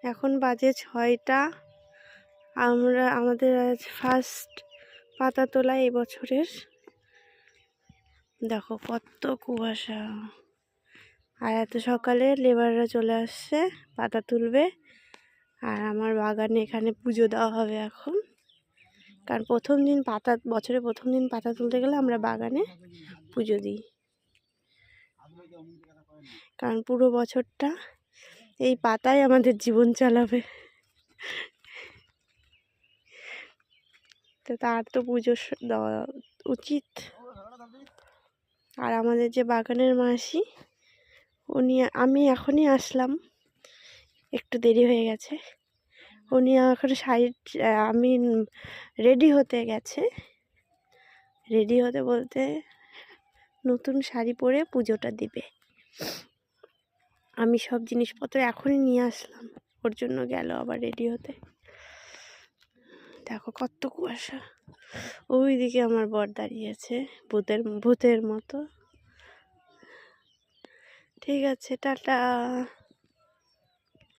এখন বাজে 6টা। আমাদের আজ ফার্স্ট পাতা তোলা এই বছরের। দেখো কত কুয়াশা, আর এত সকালে লেবাররা চলে আসছে পাতা তুলবে। আর আমার বাগানে এখানে পুজো দেওয়া হবে এখন, কারণ বছরের প্রথম দিন পাতা তুলতে গেলে আমরা বাগানে পুজো দিই, কারণ পুরো বছরটা এই পাতাই আমাদের জীবন চালাবে। তো তার তো পুজো দেওয়া উচিত। আর আমাদের যে বাগানের মাসি, আমি এখনই আসলাম, একটু দেরি হয়ে গেছে। উনি এখন আমি রেডি হতে গেছে। রেডি হতে বলতে নতুন শাড়ি পরে পুজোটা দিবে। আমি সব জিনিসপত্র এখনই নিয়ে আসলাম, ওর জন্য গেল আবার রেডি হতে। দেখো কত কুয়াশা। ওইদিকে আমার বর দাঁড়িয়েছে ভূতের মতো। ঠিক আছে, টাটা।